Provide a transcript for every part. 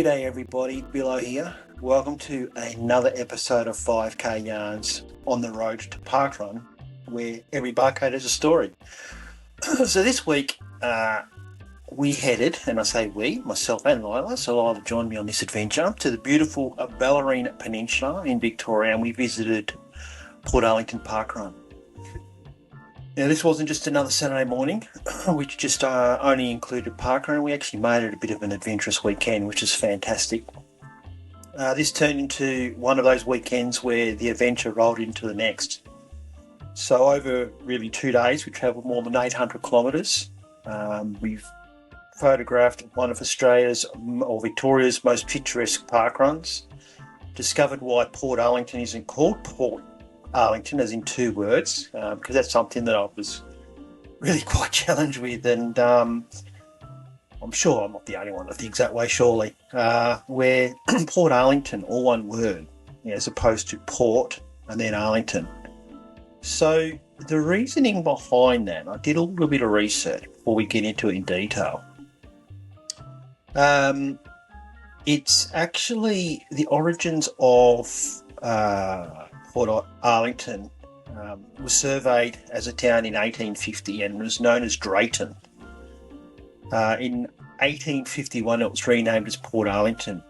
G'day everybody, Billo here. Welcome to another episode of 5K Yarns on the road to parkrun, where every barcode has a story. So this week we headed, and I say we, myself and Lila, so Lila joined me on this adventure, to the beautiful Bellarine Peninsula in Victoria, and we visited Portarlington parkrun. Now this wasn't just another Saturday morning, which just only included parkrun. We actually made it a bit of an adventurous weekend, which is fantastic. This turned into one of those weekends where the adventure rolled into the next. So over really 2 days, we travelled more than 800 kilometres. We've photographed one of Australia's or Victoria's most picturesque parkruns, discovered why Portarlington isn't called Port Arlington, as in two words, because that's something that I was really quite challenged with, and I'm sure I'm not the only one that thinks that way, surely, where Port Arlington, all one word, as opposed to Port and then Arlington. So the reasoning behind that, I did a little bit of research before we get into it in detail. It's actually the origins of Port Arlington was surveyed as a town in 1850 and was known as Drayton. In 1851 it was renamed as Port Arlington.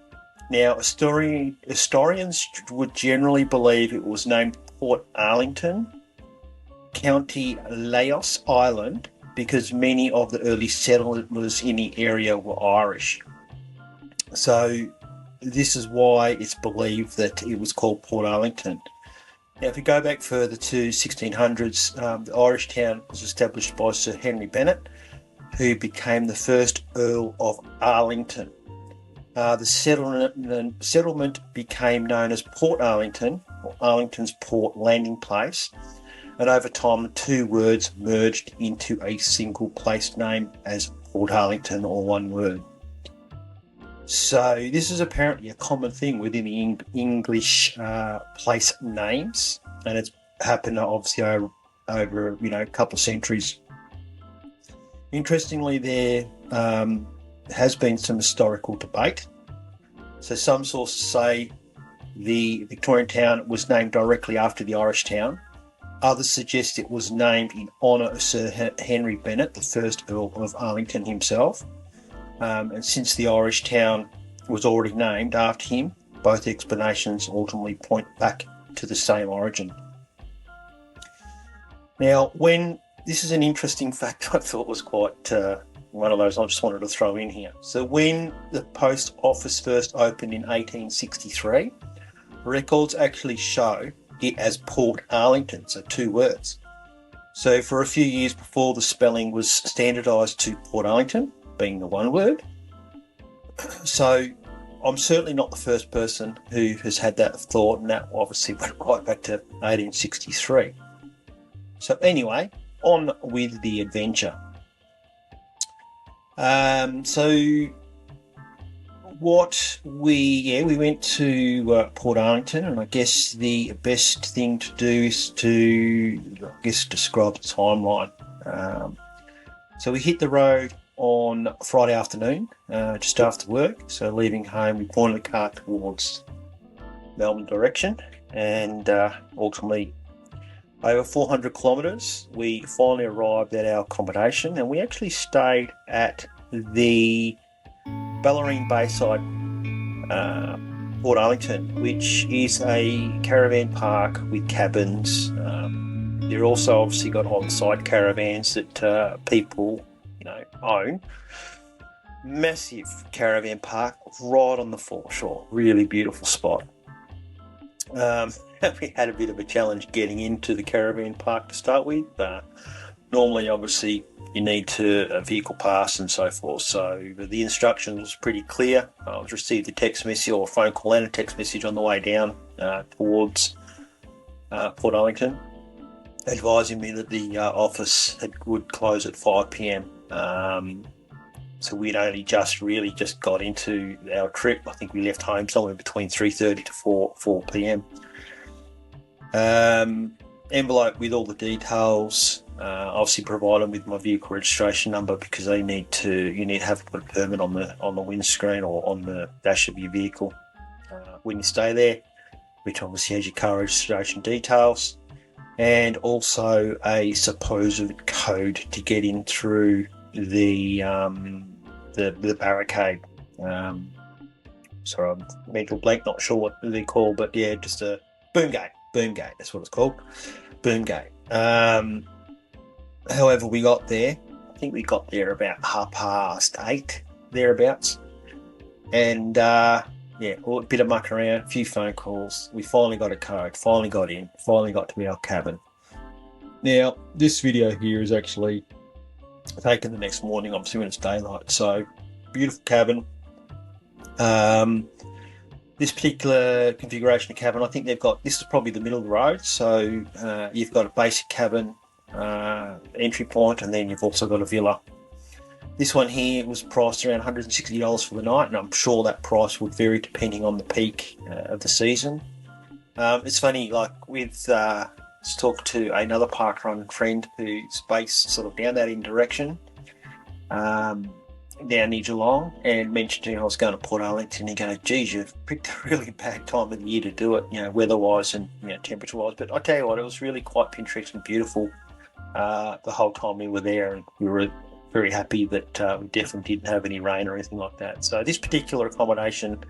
Now historians would generally believe it was named Port Arlington, County Laos Island, because many of the early settlers in the area were Irish. So this is why it's believed that it was called Port Arlington. Now, if we go back further to 1600s, the Irish town was established by Sir Henry Bennet, who became the first Earl of Arlington. The settlement became known as Port Arlington, or Arlington's Port Landing Place, and over time the two words merged into a single place name as Port Arlington, or one word. So this is apparently a common thing within the English place names, and it's happened obviously over a couple of centuries. Interestingly, there has been some historical debate. So some sources say the Victorian town was named directly after the Irish town. Others suggest it was named in honour of Sir Henry Bennet, the first Earl of Arlington himself. And since the Irish town was already named after him, both explanations ultimately point back to the same origin. Now, this is an interesting fact I thought was quite one of those I just wanted to throw in here. So when the post office first opened in 1863, records actually show it as Port Arlington, so two words. So for a few years before, the spelling was standardised to Port Arlington, being the one word. So I'm certainly not the first person who has had that thought, and that obviously went right back to 1863. So anyway, on with the adventure. We went to Port Arlington, and I guess the best thing to do is to describe the timeline. So we hit the road on Friday afternoon, just after work. So leaving home, we pointed the car towards Melbourne direction, and ultimately over 400 kilometres, we finally arrived at our accommodation, and we actually stayed at the Bellarine Bayside Port Arlington, which is a caravan park with cabins. They're also obviously got on-site caravans that people own. Massive caravan park right on the foreshore. Really beautiful spot. We had a bit of a challenge getting into the caravan park to start with. Normally, obviously, you need a vehicle pass and so forth. So the instructions was pretty clear. I received a text message or a phone call and a text message on the way down towards Port Arlington, advising me that the office would close at 5 p.m. So we'd only just got into our trip. I think we left home somewhere between 3:30 to 4 p.m. Envelope with all the details Obviously provide them with my vehicle registration number, because you need to have a permit on the windscreen or on the dash of your vehicle when you stay there, which obviously has your car registration details, and also a supposed code to get in through the barricade. Sorry, I'm mental blank, not sure what they're called, but yeah, just a boom gate. That's what it's called, boom gate. However, we got there. I think we got there about 8:30 thereabouts, and a bit of muck around, a few phone calls. We finally got a code. Finally got in. Finally got to our cabin. Now, this video here is actually taken the next morning, obviously when it's daylight. So, beautiful cabin. This particular configuration of cabin, I think they've got, this is probably the middle of the road. So you've got a basic cabin entry point, and then you've also got a villa. This one here was priced around $160 for the night, and I'm sure that price would vary depending on the peak of the season. It's funny, like with talked to another parkrun friend who's based sort of down that in direction, down near Geelong, and mentioned to me I was going to Portarlington. He goes, geez, you've picked a really bad time of the year to do it, weather-wise and temperature-wise. But I tell you what, it was really quite picturesque and beautiful the whole time we were there, and we were very happy that we definitely didn't have any rain or anything like that. So this particular accommodation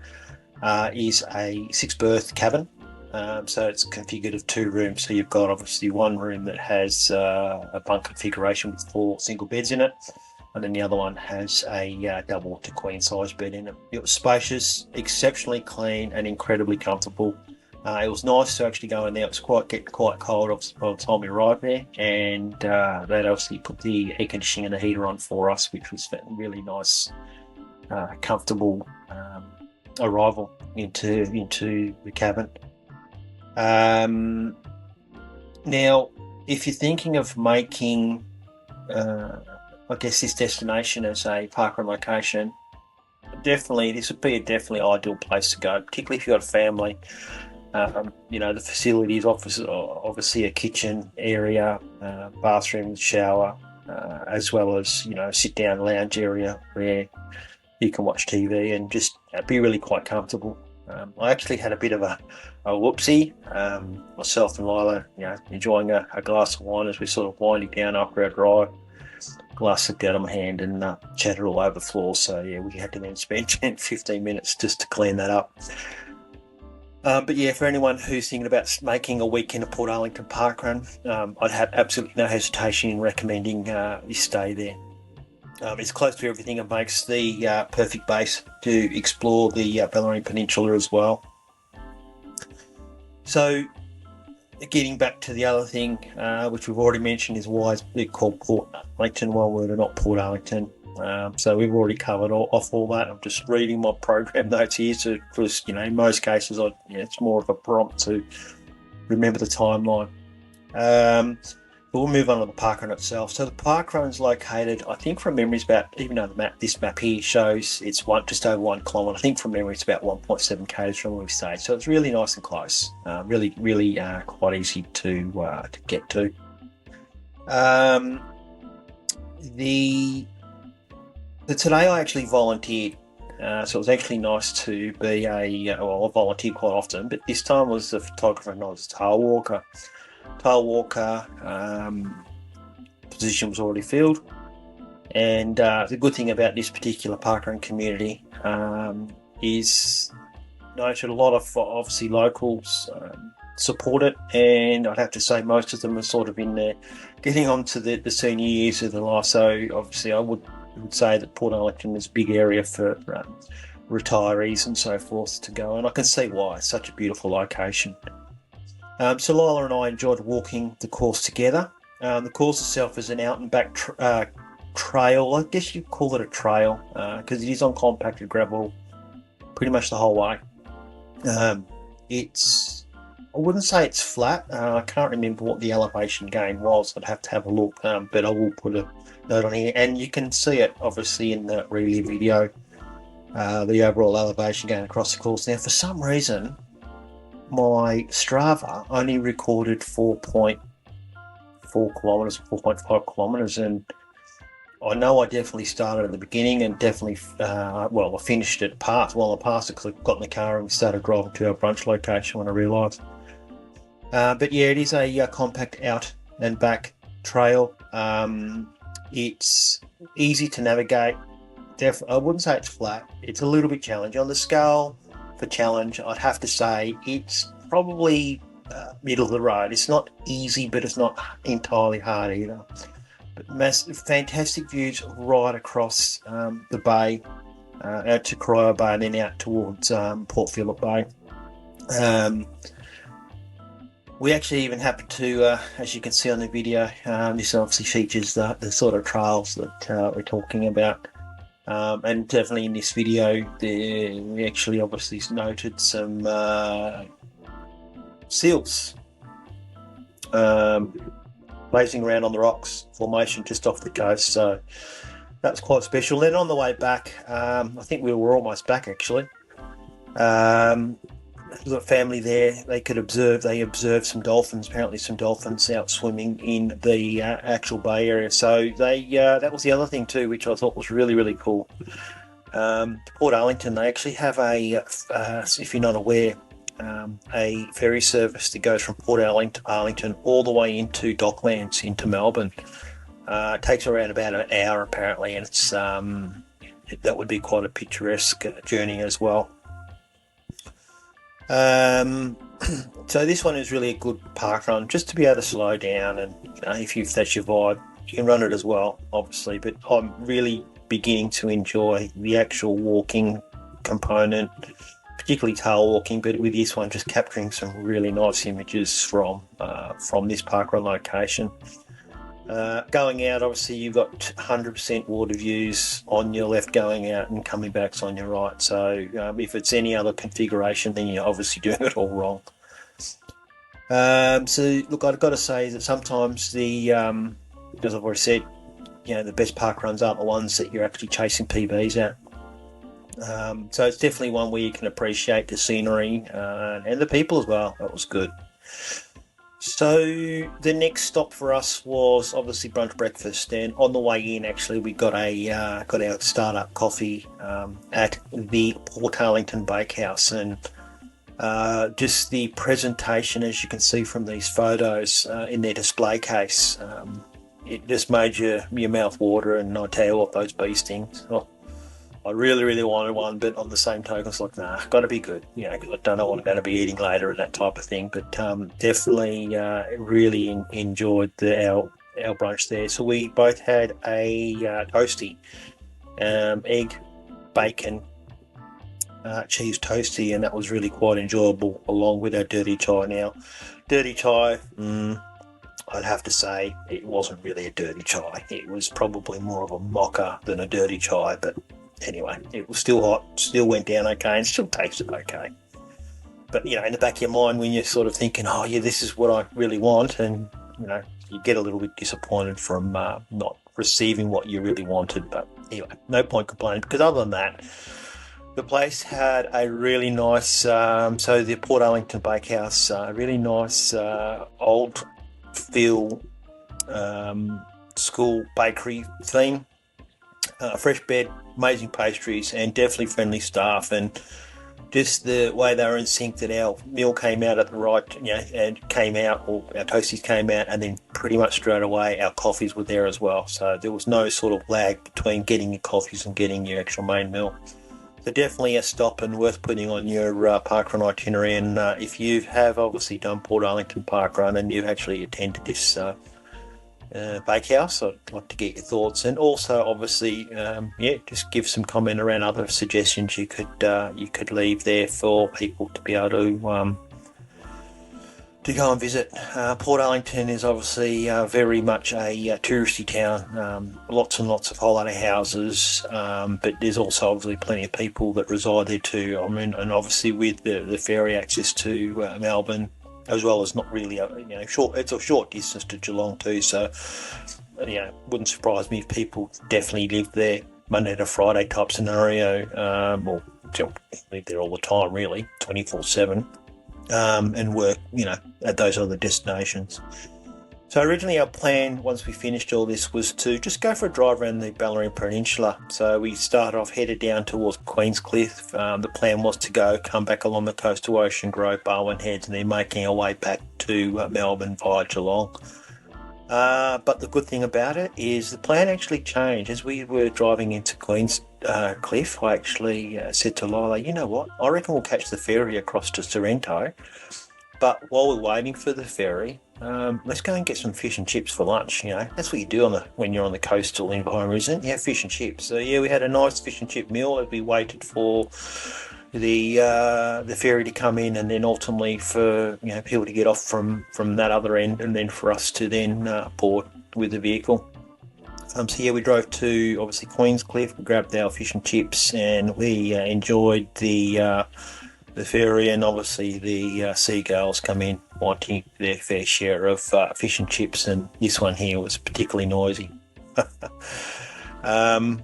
is a 6-berth cabin. So it's configured of 2 rooms. So you've got obviously one room that has a bunk configuration with 4 single beds in it, and then the other one has a double to queen size bed in it. It was spacious, exceptionally clean, and incredibly comfortable. It was nice to actually go in there. It was getting quite cold by the time we arrived there, and they'd obviously put the air conditioning and the heater on for us, which was really nice, comfortable arrival into the cabin. Now, if you're thinking of making I guess this destination as a parkrun location, this would be a definitely ideal place to go, particularly if you've got a family. The facilities, obviously a kitchen area, bathroom, shower, as well as sit down lounge area where you can watch TV and just be really quite comfortable. I actually had a bit of a whoopsie. Myself and Lila, enjoying a glass of wine as we're sort of winding down after our drive. Glass slipped out of my hand and chattered all over the floor. So yeah, we had to then spend 10-15 minutes just to clean that up. But yeah, for anyone who's thinking about making a weekend at Portarlington parkrun, I'd have absolutely no hesitation in recommending you stay there. It's close to everything. It makes the perfect base to explore the Bellarine Peninsula as well. So, getting back to the other thing, which we've already mentioned, is why it's called Portarlington while we're not Portarlington. So we've already covered off all that. I'm just reading my program notes here, because in most cases, it's more of a prompt to remember the timeline. But we'll move on to the parkrun itself. So the parkrun is located, I think from memory, even though this map here shows it's just over 1 kilometre, I think from memory it's about 1.7 k's from where we stayed. So it's really nice and close. Really quite easy to get to. Today I actually volunteered. So it was actually nice to be I volunteer quite often, but this time was the photographer and I was a tail walker. Position was already filled, and the good thing about this particular parkrun community is noted a lot of obviously locals support it, and I'd have to say most of them are sort of in there getting on to the senior years of their life. So obviously I would say that Portarlington is a big area for retirees and so forth to go, and I can see why. It's such a beautiful location. So Lila and I enjoyed walking the course together. The course itself is an out and back trail. I guess you'd call it a trail because it is on compacted gravel pretty much the whole way. I wouldn't say it's flat. I can't remember what the elevation gain was. I'd have to have a look, but I will put a note on here. And you can see it obviously in the really video, the overall elevation gain across the course. Now, for some reason, my Strava only recorded 4.5 4 kilometres, 4.5 kilometres, and I know I definitely started at the beginning and definitely, I finished at part while I passed it because I got in the car and we started driving to our brunch location when I realised. But yeah, it is a compact out and back trail. It's easy to navigate. I wouldn't say it's flat. It's a little bit challenging. On the scale for challenge, I'd have to say it's probably middle of the road. It's not easy, but it's not entirely hard either. But massive, fantastic views right across the bay, out to Cryo Bay and then out towards Port Phillip Bay. We actually even happened to, as you can see on the video, this obviously features the sort of trails that we're talking about. And definitely in this video, we actually obviously noted some seals blazing around on the rocks formation just off the coast. So that's quite special. Then on the way back, I think we were almost back actually. There's a family there. They observed some dolphins. Apparently, some dolphins out swimming in the actual bay area. So that was the other thing too, which I thought was really, really cool. Portarlington, they actually have if you're not aware, a ferry service that goes from Portarlington all the way into Docklands into Melbourne. It takes around about an hour apparently, and it's that would be quite a picturesque journey as well. So this one is really a good park run, just to be able to slow down, and if that's your vibe, you can run it as well, obviously. But I'm really beginning to enjoy the actual walking component, particularly tail walking. But with this one, just capturing some really nice images from this park run location. Going out, obviously you've got 100% water views on your left going out, and coming back's on your right. So if it's any other configuration, then you're obviously doing it all wrong. So look, I've got to say that sometimes as I've already said, the best park runs aren't the ones that you're actually chasing PBs at. So it's definitely one where you can appreciate the scenery and the people as well. That was good. So the next stop for us was obviously brunch breakfast, and on the way in actually we got our startup coffee at the Portarlington Bakehouse, and just the presentation, as you can see from these photos in their display case, it just made your mouth water. And I tell you what, those bee stings. Oh, I really, really wanted one, but on the same token, it's like, nah, got to be good, because I don't know what I'm going to be eating later and that type of thing. But definitely really enjoyed our brunch there. So we both had a toasty, egg, bacon, cheese toasty, and that was really quite enjoyable, along with our dirty chai. Now, dirty chai, I'd have to say it wasn't really a dirty chai. It was probably more of a mocha than a dirty chai, but anyway, it was still hot, still went down okay, and still tasted okay. But, in the back of your mind, when you're sort of thinking, oh yeah, this is what I really want, and, you get a little bit disappointed from not receiving what you really wanted. But anyway, no point complaining, because other than that, the place had a really nice, so the Portarlington Bakehouse, a really nice old feel school bakery theme. Fresh bread, amazing pastries, and definitely friendly staff, and just the way they were in sync, that our meal came out at the right, and came out, or our toasties came out, and then pretty much straight away our coffees were there as well. So there was no sort of lag between getting your coffees and getting your actual main meal. So definitely a stop and worth putting on your parkrun itinerary. And if you have obviously done Portarlington Parkrun and you've actually attended this Bakehouse, I'd like to get your thoughts, and also obviously just give some comment around other suggestions you could leave there for people to be able to go and visit. Portarlington is obviously very much a touristy town, lots and lots of holiday houses, but there's also obviously plenty of people that reside there too. I mean, and obviously with the ferry access to Melbourne, as well as not really it's a short distance to Geelong too, so wouldn't surprise me if people definitely live there Monday to Friday type scenario, or live there all the time really, 24/7, and work at those other destinations. So originally our plan, once we finished all this, was to just go for a drive around the Bellarine Peninsula. So we started off, headed down towards Queenscliff. The plan was to come back along the coast to Ocean Grove, Barwon Heads, and then making our way back to Melbourne via Geelong. But the good thing about it is the plan actually changed. As we were driving into Queenscliff, I actually said to Lila, you know what, I reckon we'll catch the ferry across to Sorrento. But while we're waiting for the ferry, let's go and get some fish and chips for lunch. You know, that's what you do when you're on the coastal environment, isn't it? You have fish and chips. So yeah, we had a nice fish and chip meal as we waited for the ferry to come in, and then ultimately for people to get off from that other end, and then for us to then board with the vehicle. So yeah, we drove to obviously Queenscliff, we grabbed our fish and chips, and we enjoyed the ferry, and obviously the seagulls come in wanting their fair share of fish and chips, and this one here was particularly noisy. I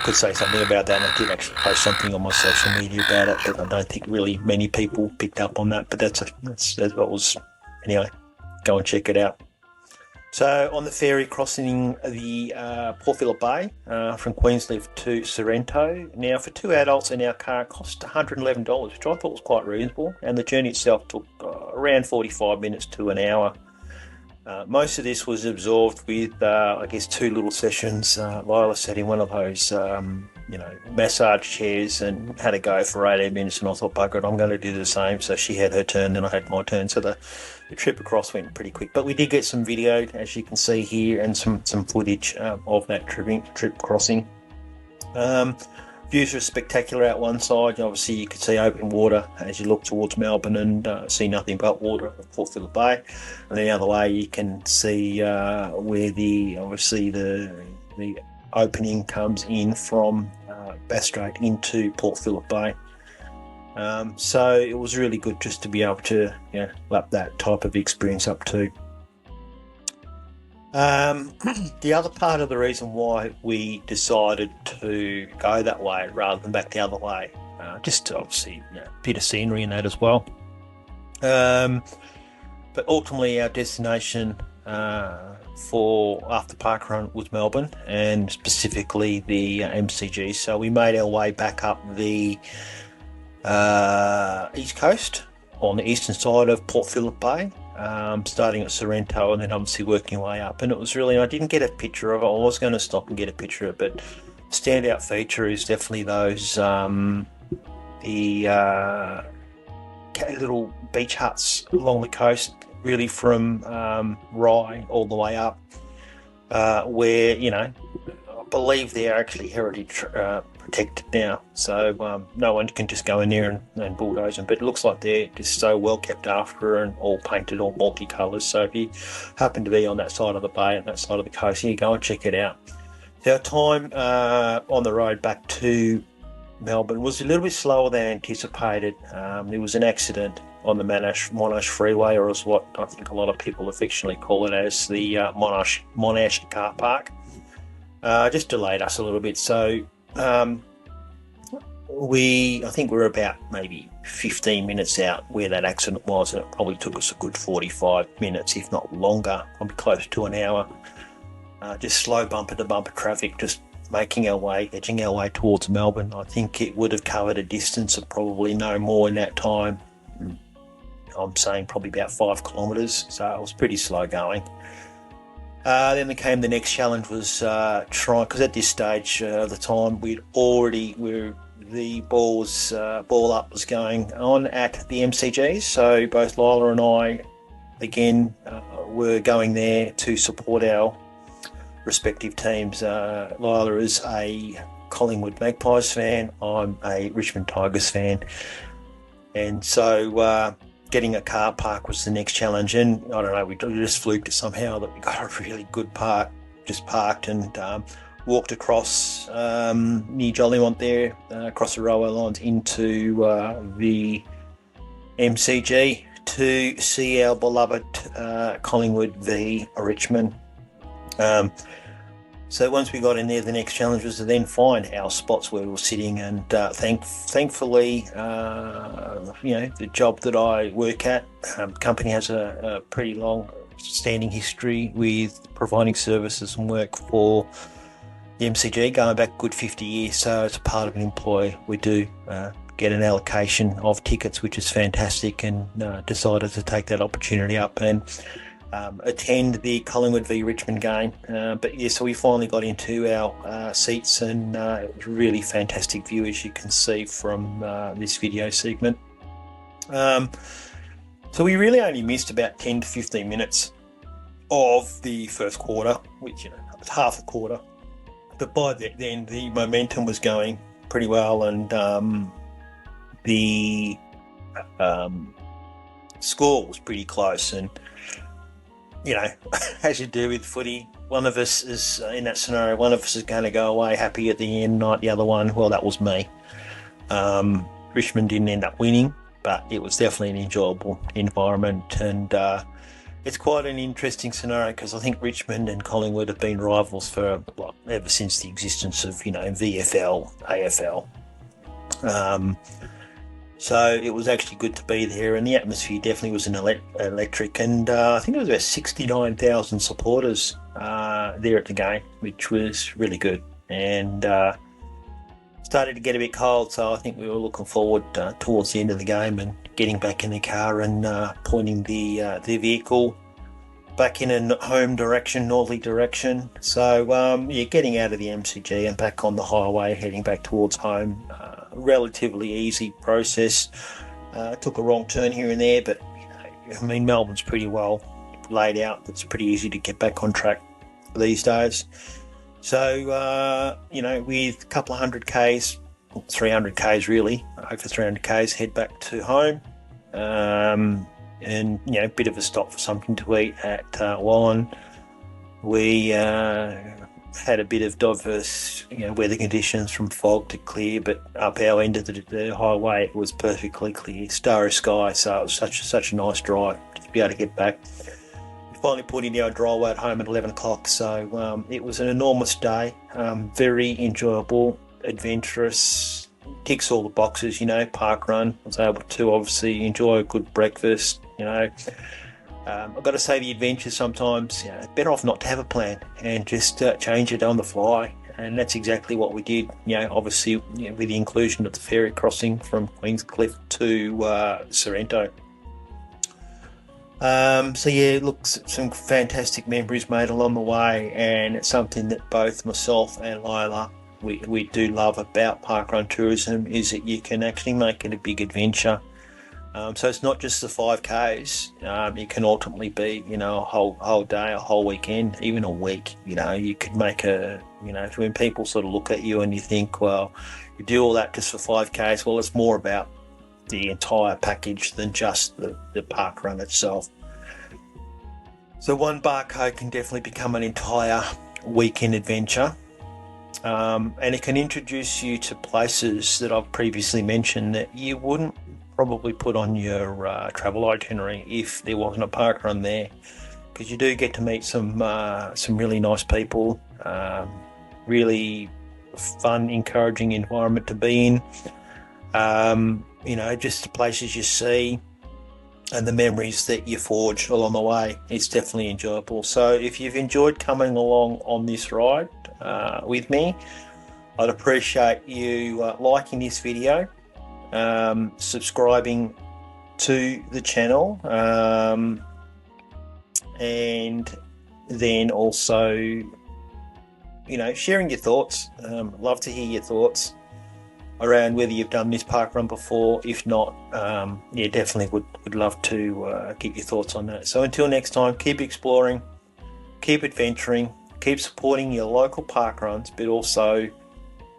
could say something about that, and I did actually post something on my social media about it, but I don't think really many people picked up on that, but that's what was. Anyway, go and check it out. So on the ferry crossing the Port Phillip Bay from Queenscliff to Sorrento. Now for two adults in our car, it cost $111, which I thought was quite reasonable, and the journey itself took around 45 minutes to an hour. Most of this was absorbed with, I guess, two little sessions. Lila sat in one of those, massage chairs and had a go for 18 minutes, and I thought, bugger it, I'm going to do the same. So she had her turn, then I had my turn. So the trip across went pretty quick. But we did get some video, as you can see here, and some footage of that trip crossing. Views were spectacular out one side. Obviously, you could see open water as you look towards Melbourne and see nothing but water at Port Phillip Bay. And then the other way, you can see where the opening comes in from Bass Strait into Port Phillip Bay. So it was really good just to be able to lap that type of experience up too. The other part of the reason why we decided to go that way rather than back the other way, just to obviously a bit of scenery in that as well. But ultimately our destination for after parkrun was Melbourne, and specifically the MCG. So we made our way back up the east coast on the eastern side of Port Phillip Bay. Starting at Sorrento and then obviously working way up, and it was really, I didn't get a picture of it. I was going to stop and get a picture of it, but standout feature is definitely those little beach huts along the coast, really from Rye all the way up, where I believe they're actually heritage protected now, so no one can just go in there and bulldoze them, but it looks like they're just so well kept after and all painted, all multicolours. So if you happen to be on that side of the bay and that side of the coast, you go and check it out. So our time on the road back to Melbourne was a little bit slower than anticipated. There was an accident on the Monash Freeway, or as what I think a lot of people affectionately call it as the Monash car park. Just delayed us a little bit, so I think we're about maybe 15 minutes out where that accident was, and it probably took us a good 45 minutes, if not longer, probably close to an hour. Just slow bumper to bumper traffic, just edging our way towards Melbourne. I think it would have covered a distance of probably no more in that time. I'm saying probably about 5 kilometres, so it was pretty slow going. Then came the next challenge, was trying, because at this stage of the time the ball up was going on at the MCGs, so both Lila and I again were going there to support our respective teams. Lila is a Collingwood Magpies fan, I'm a Richmond Tigers fan, and so getting a car park was the next challenge, and I don't know, we just fluked it somehow that we got a really good park, just parked and walked across near Jollymont there, across the railway lines into the MCG to see our beloved Collingwood v Richmond. So once we got in there, the next challenge was to then find our spots where we were sitting, and thankfully, the job that I work at, company has a pretty long standing history with providing services and work for the MCG going back a good 50 years. So as a part of an employee, we do get an allocation of tickets, which is fantastic, and decided to take that opportunity up and attend the Collingwood v Richmond game. But yeah, so we finally got into our seats, and it was a really fantastic view, as you can see from this video segment. So we really only missed about 10 to 15 minutes of the first quarter, which, was half a quarter. But by then, the momentum was going pretty well, and the score was pretty close. And, as you do with footy, one of us is, in that scenario, one of us is going to go away happy at the end, not the other one. Well, that was me. Richmond didn't end up winning, but it was definitely an enjoyable environment, and it's quite an interesting scenario because I think Richmond and Collingwood have been rivals for ever since the existence of VFL, AFL. So it was actually good to be there, and the atmosphere definitely was electric. And I think there was about 69,000 supporters there at the game, which was really good. And started to get a bit cold, so I think we were looking forward towards the end of the game and getting back in the car and pointing the vehicle back in a home direction, northerly direction. So getting out of the MCG and back on the highway, heading back towards home. Relatively easy process. Took a wrong turn here and there, but Melbourne's pretty well laid out. It's pretty easy to get back on track these days. So, with a couple of 100 Ks, 300 Ks really, over 300 Ks, head back to home. And, a bit of a stop for something to eat at Wallen. We had a bit of diverse, weather conditions from fog to clear, but up our end of the highway, it was perfectly clear, starry sky. So it was such a nice drive to be able to get back. Finally put in our driveway at home at 11 o'clock, so it was an enormous day, very enjoyable, adventurous, ticks all the boxes, park run. Was able to obviously enjoy a good breakfast, I've got to say the adventure sometimes, better off not to have a plan and just change it on the fly, and that's exactly what we did, obviously with the inclusion of the ferry crossing from Queenscliff to Sorrento. Some fantastic memories made along the way, and it's something that both myself and Lila, we do love about parkrun tourism, is that you can actually make it a big adventure. So it's not just the 5Ks. It can ultimately be, a whole day, a whole weekend, even a week. You could make when people sort of look at you and you think, well, you do all that just for 5Ks. Well, it's more about the entire package than just the park run itself. So one Barcode can definitely become an entire weekend adventure, and it can introduce you to places that I've previously mentioned that you wouldn't probably put on your travel itinerary if there wasn't a park run there, because you do get to meet some really nice people, really fun, encouraging environment to be in. Just the places you see and the memories that you forge along the way. It's definitely enjoyable. So if you've enjoyed coming along on this ride with me, I'd appreciate you liking this video, subscribing to the channel, and then also sharing your thoughts. Love to hear your thoughts around whether you've done this park run before. If not, definitely would love to get your thoughts on that. So until next time, keep exploring, keep adventuring, keep supporting your local park runs, but also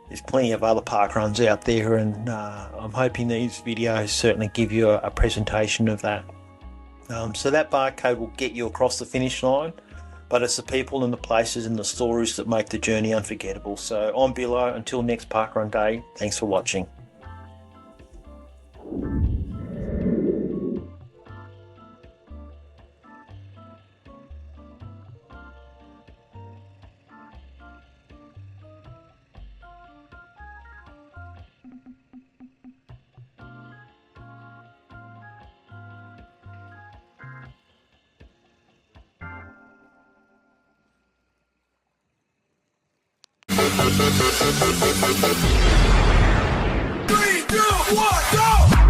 there's plenty of other park runs out there, and I'm hoping these videos certainly give you a presentation of that. So that barcode will get you across the finish line, but it's the people and the places and the stories that make the journey unforgettable. So I'm BILLO. Until next parkrun day, thanks for watching. 3, 2, 1, go!